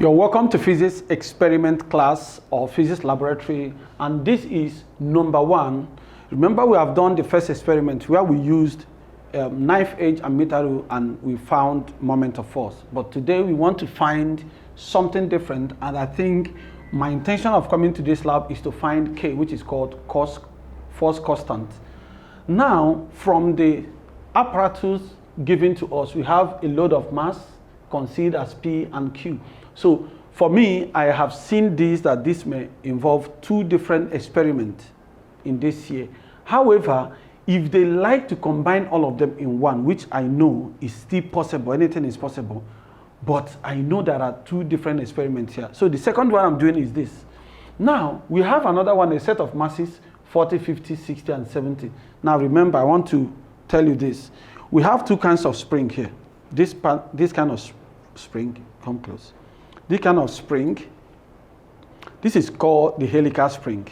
You're welcome to physics experiment class or physics laboratory, and this is number 1. Remember, we have done the first experiment where we used knife edge and meter rule and we found moment of force. But today we want to find something different, and I think my intention of coming to this lab is to find K, which is called force constant. Now, from the apparatus given to us, we have a load of mass conceived as P and Q. So for me, I have seen that this may involve 2 different experiments in this year. However, if they like to combine all of them in one, which I know is still possible, anything is possible, but I know there are 2 different experiments here. So the second one I'm doing is this. Now, we have another one, a set of masses, 40, 50, 60, and 70. Now remember, I want to tell you this. We have 2 kinds of spring here. This kind of spring, come close. This kind of spring, this is called the helical spring.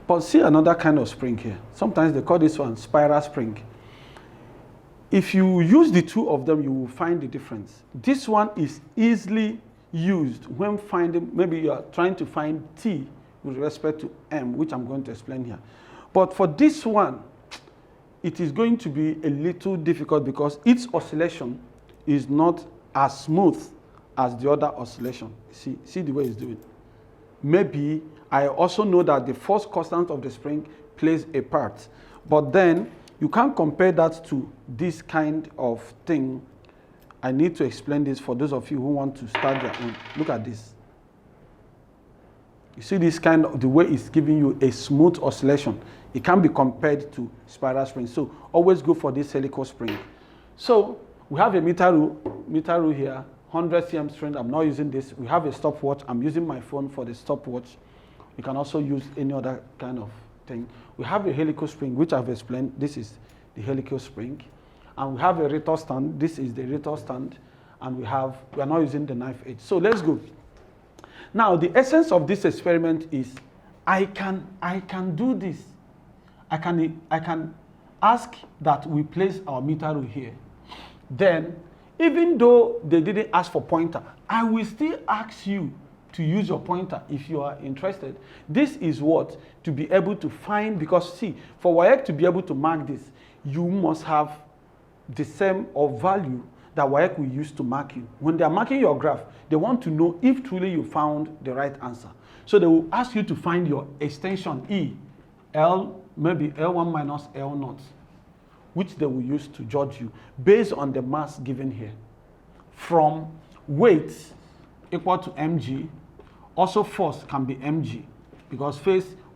But see another kind of spring here. Sometimes they call this one spiral spring. If you use the 2 of them, you will find the difference. This one is easily used when finding, maybe you are trying to find T with respect to M, which I'm going to explain here. But for this one, it is going to be a little difficult because its oscillation is not as smooth as the other oscillation. See the way it's doing. Maybe I also know that the force constant of the spring plays a part, but then you can't compare that to this kind of thing. I need to explain this for those of you who want to start their own. Look at this. You see this kind of, the way it's giving you a smooth oscillation. It can be compared to spiral spring. So always go for this helical spring. So we have a meter rule here, 100 cm string. I'm not using this. We have a stopwatch. I'm using my phone for the stopwatch. You can also use any other kind of thing. We have a helical spring, which I've explained. This is the helical spring. And we have a rotor stand. This is the rotor stand. And we are not using the knife edge. So let's go. Now, the essence of this experiment is I can do this. I can ask that we place our meter rule here. Then, even though they didn't ask for pointer, I will still ask you to use your pointer if you are interested. This is what to be able to find, because see, for WAEC to be able to mark this, you must have the same or value that WAEC will use to mark you. When they are marking your graph, they want to know if truly you found the right answer. So they will ask you to find your extension E, L, maybe L1 minus L0, which they will use to judge you based on the mass given here. From weight equal to mg, also force can be mg, because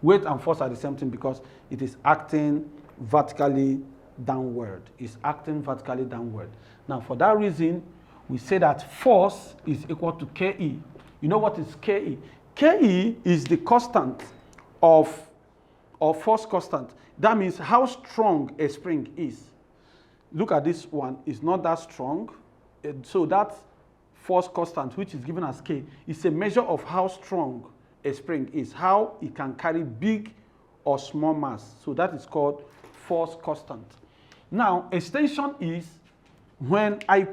weight and force are the same thing because it is acting vertically downward. It's acting vertically downward. Now, for that reason, we say that force is equal to Ke. You know what is Ke? Ke is the constant of force constant. That means how strong a spring is. Look at this one, it's not that strong. So that force constant, which is given as K, is a measure of how strong a spring is, how it can carry big or small mass. So that is called force constant. Now, extension is when I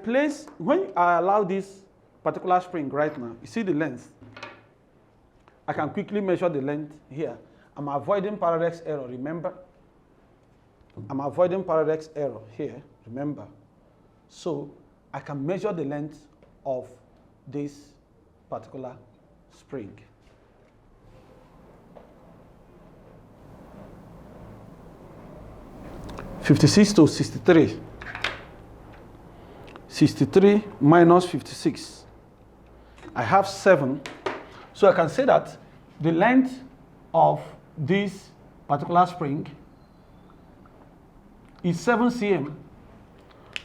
allow this particular spring right now, you see the length. I can quickly measure the length here. I'm avoiding parallax error, remember? I'm avoiding parallax error here, remember? So I can measure the length of this particular spring. (56 to 63). 63 minus 56. I have 7. So I can say that the length of this particular spring is 7 cm.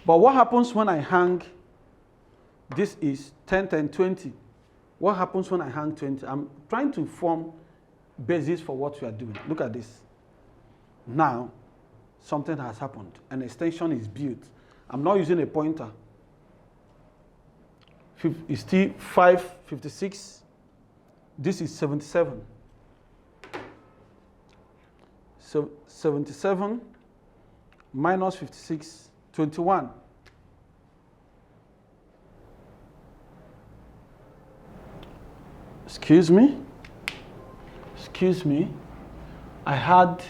But what happens when I hang, this is 10, 10, 20. What happens when I hang 20? I'm trying to form basis for what we are doing. Look at this. Now, something has happened. An extension is built. I'm not using a pointer. It's still 556. This is 77. So 77 minus 56, 21. excuse me, I had,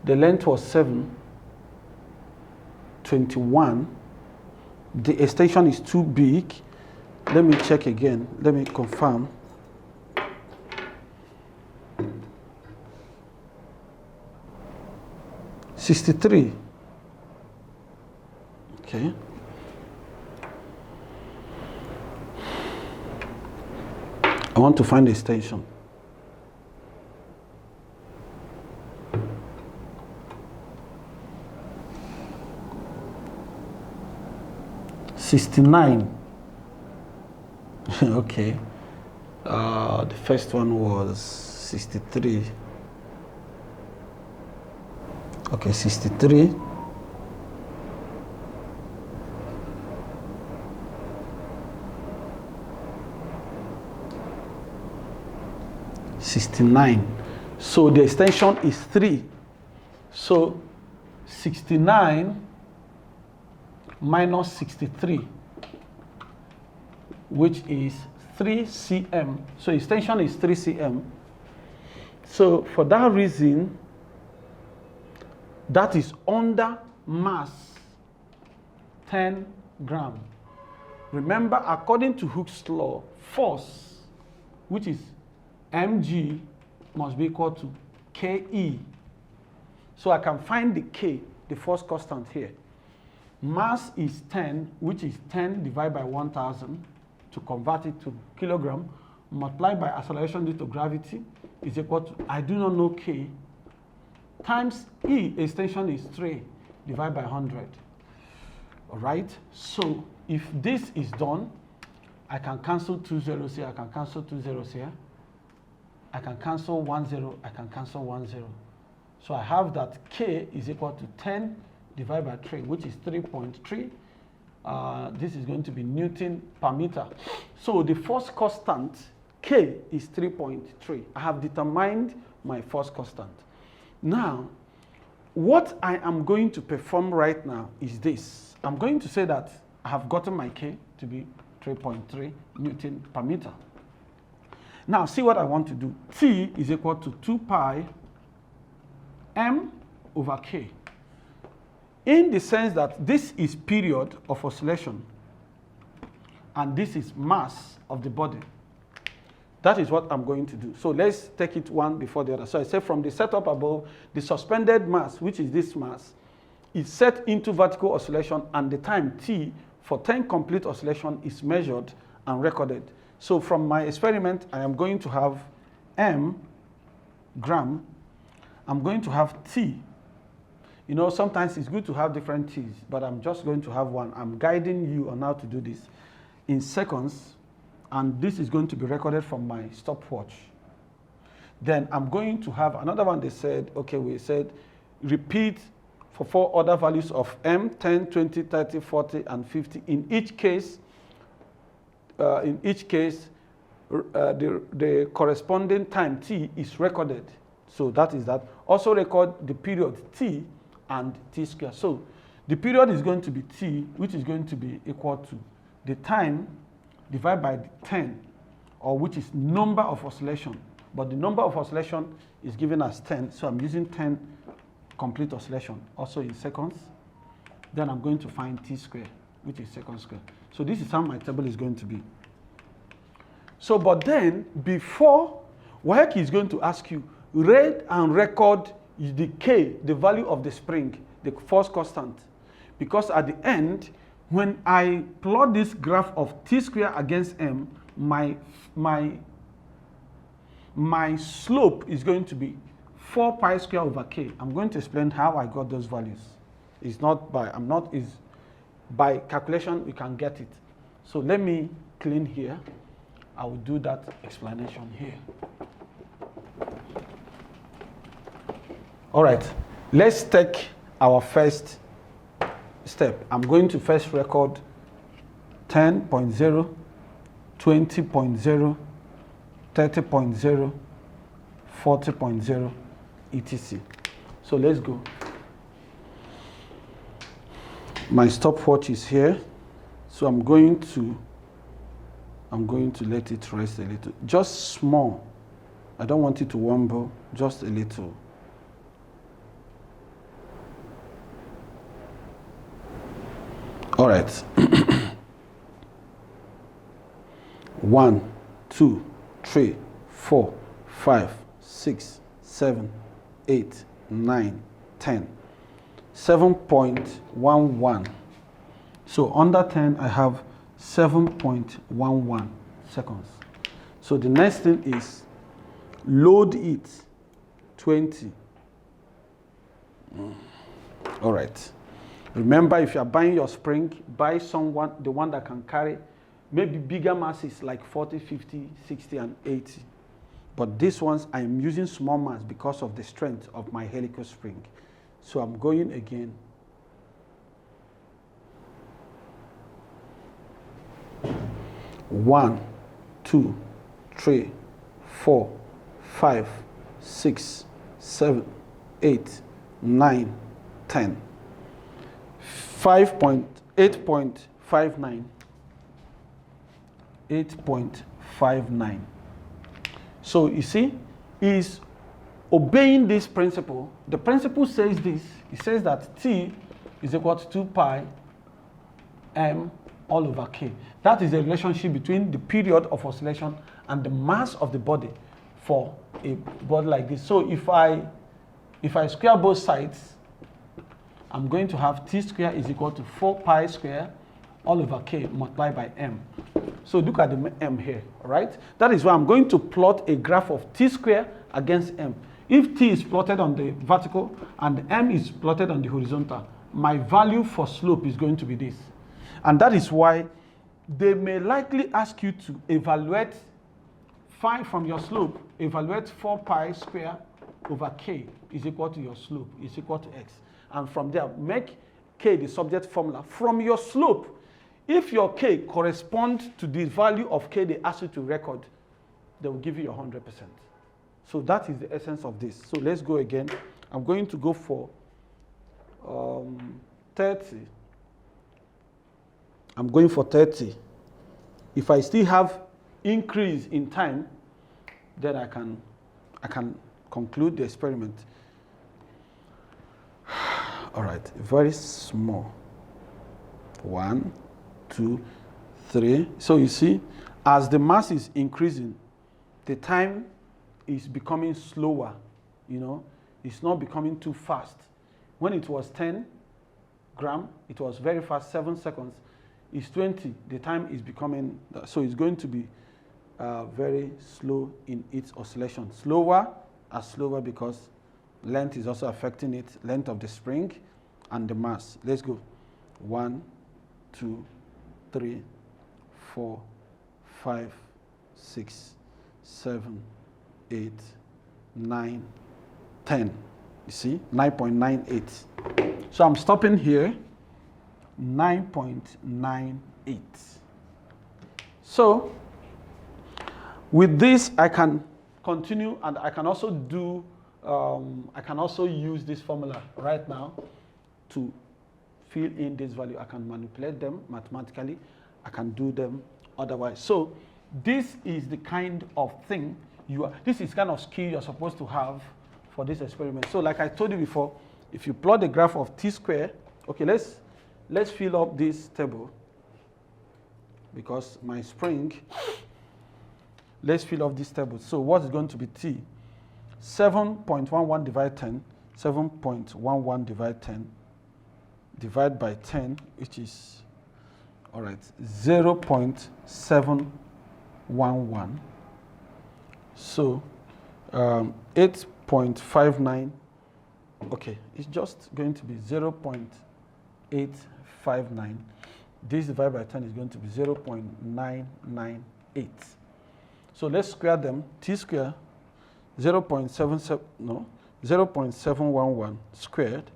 the length was 721. The extension is too big. Let me check again. Let me confirm. $63. Okay. I want to find the extension. $69. Okay. The first one was 63. Okay, 63. $69. So the extension is 3. So 69 minus 63, which is 3 cm. So extension is 3 cm. So for that reason, that is under mass 10 gram. Remember, according to Hooke's law, force, which is mg, must be equal to ke. So I can find the k, the force constant here. Mass is 10, which is 10 divided by 1,000 to convert it to kilogram, multiplied by acceleration due to gravity is equal to, I do not know k, times E, extension is 3 divided by 100. All right, so if this is done, I can cancel 2 zeros here, I can cancel 2 zeros here, I can cancel 1 0, I can cancel 1 0. So I have that k is equal to 10 divided by 3, which is 3.3. This is going to be Newton per meter. So the force constant, K, is 3.3. I have determined my force constant. Now, what I am going to perform right now is this. I'm going to say that I have gotten my K to be 3.3 Newton per meter. Now, see what I want to do. T is equal to 2 pi m over K. In the sense that this is period of oscillation and this is mass of the body. That is what I'm going to do. So let's take it one before the other. So I say from the setup above, the suspended mass, which is this mass, is set into vertical oscillation, and the time t for 10 complete oscillation is measured and recorded. So from my experiment, I am going to have m gram. I'm going to have t. You know, sometimes it's good to have different t's, but I'm just going to have one. I'm guiding you on how to do this in seconds, and this is going to be recorded from my stopwatch. Then I'm going to have another one. They said, okay, we said repeat for 4 other values of m, 10, 20, 30, 40, and 50. In each case, the corresponding time t is recorded. So that is that. Also record the period t and t squared. So the period is going to be t, which is going to be equal to the time divided by the 10, or which is number of oscillation. But the number of oscillation is given as 10, so I'm using 10 complete oscillation, also in seconds. Then I'm going to find t squared, which is second squared. So this is how my table is going to be. So, but then, before, Wassce is going to ask you, read and record the K, the value of the spring, the force constant. Because at the end, when I plot this graph of t squared against m, my slope is going to be 4 pi squared over k. I'm going to explain how I got those values. It's not by, is by calculation, you can get it. So let me clean here. I will do that explanation here. All right, let's take our first step. I'm going to first record 10.0, 20.0, 30.0, 40.0, etc. So let's go. My stopwatch is here. So I'm going to I'm going to let it rest a little, just small. I don't want it to wobble, just a little. All right. 1, 2, 3, 4, 5, 6, 7, 8, 9, 10. 7.11. So under 10, I have 7.11 seconds. So the next thing is load it 20. All right. Remember, if you are buying your spring, buy the one that can carry maybe bigger masses like 40, 50, 60, and 80. But these ones, I am using small mass because of the strength of my helical spring. So I'm going again. One, 2, 3, 4, 5, 6, 7, 8, 9, 10. 8.59. 8.59. So you see, is obeying this principle. The principle says this. It says that T is equal to 2 pi m all over k. That is the relationship between the period of oscillation and the mass of the body for a body like this. So if I square both sides, I'm going to have T square is equal to 4 pi square all over k multiplied by m. So look at the m here, all right? That is why I'm going to plot a graph of T square against m. If T is plotted on the vertical and m is plotted on the horizontal, my value for slope is going to be this. And that is why they may likely ask you to evaluate, find from your slope, evaluate 4 pi square over k is equal to your slope, is equal to x. And from there, make k the subject formula. From your slope, if your k corresponds to the value of k they ask you to record, they will give you your 100%. So that is the essence of this. So let's go again. I'm going to go for 30. I'm going for 30. If I still have increase in time, then I can conclude the experiment. All right, very small. 1, 2, 3. So you see, as the mass is increasing, the time is becoming slower. You know, it's not becoming too fast. When it was 10 gram, it was very fast, 7 seconds. It's 20, the time is becoming, so it's going to be very slow in its oscillation. Slower because length is also affecting it, length of the spring and the mass. Let's go. 1, 2, 3, 4, 5, 6, 7, 8, 9, 10. You see, 9.98. So I'm stopping here. 9.98. So with this, I can continue, and I can also do, I can also use this formula right now to fill in this value. I can manipulate them mathematically. I can do them otherwise. So this is the kind of thing this is kind of skill you're supposed to have for this experiment. So like I told you before, if you plot the graph of T square, okay, let's fill up this table because my spring, let's fill up this table. So what is going to be T? 7.11 divided 10, 7.11 divided 10, divide by 10, which is, all right, 0.711. So 8.59, okay, it's just going to be 0.859. This divided by 10 is going to be 0.998. So let's square them. T square 0.711 squared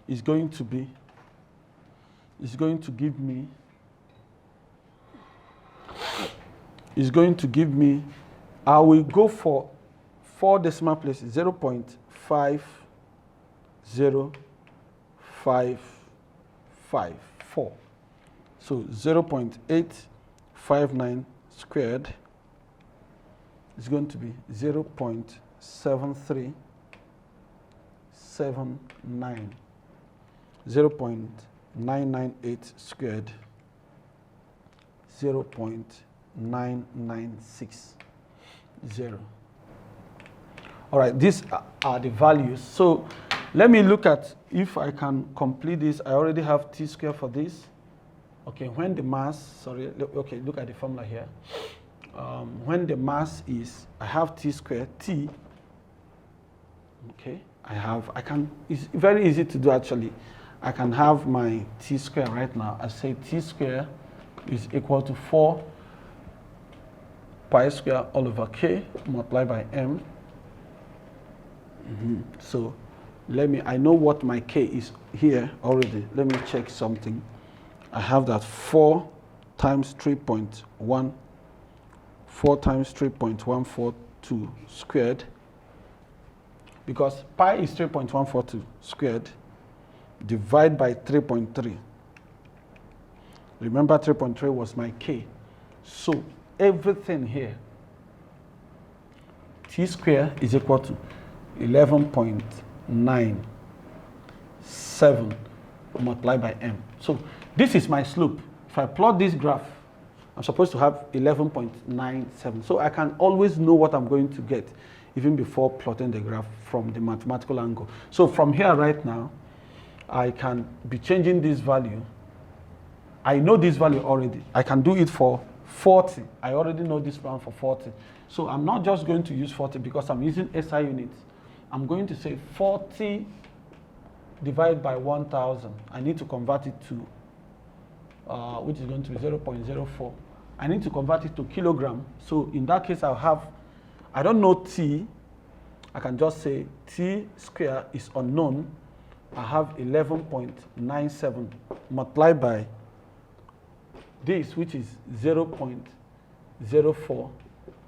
is going to give me, I will go for 4 decimal places, 0.50554. So 0.859 squared is going to be 0.7379. 0.998 squared, 0.9960. All right, these are the values. So let me look at if I can complete this. I already have t squared for this. Okay, when the mass, okay, look at the formula here. When the mass is, I have t squared, t, okay, it's very easy to do actually. I can have my t square right now. I say t square is equal to 4 pi square all over k multiplied by m. So I know what my k is here already. Let me check something. I have that 4 times 3.1, 4 times 3.142 squared, because pi is 3.142 squared, divide by 3.3. Remember 3.3 was my k. So everything here, t squared is equal to 11.97 multiplied by m. So this is my slope. If I plot this graph, I'm supposed to have 11.97. So I can always know what I'm going to get even before plotting the graph from the mathematical angle. So from here right now, I can be changing this value. I know this value already. I can do it for 40. I already know this one for 40. So I'm not just going to use 40 because I'm using SI units. I'm going to say 40 divided by 1,000. I need to convert it to, which is going to be 0.04. I need to convert it to kilogram. So in that case, I'll have, I don't know t. I can just say t square is unknown. I have 11.97 multiplied by this, which is 0.04.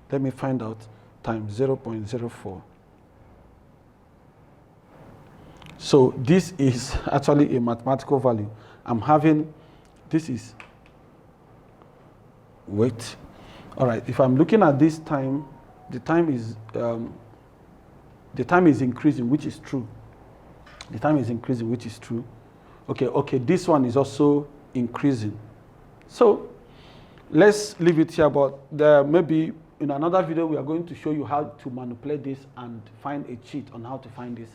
Let me find out, times 0.04. So this is actually a mathematical value. I'm having, this is, wait. All right, if I'm looking at this time, the time is increasing, which is true. The time is increasing, which is true. Okay, this one is also increasing. So let's leave it here, but maybe in another video we are going to show you how to manipulate this and find a cheat on how to find this.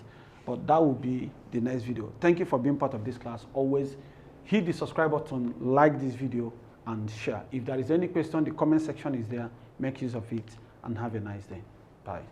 But that will be the next video. Thank you for being part of this class. Always hit the subscribe button, like this video, and share. If there is any question, the comment section is there. Make use of it, and have a nice day. Bye.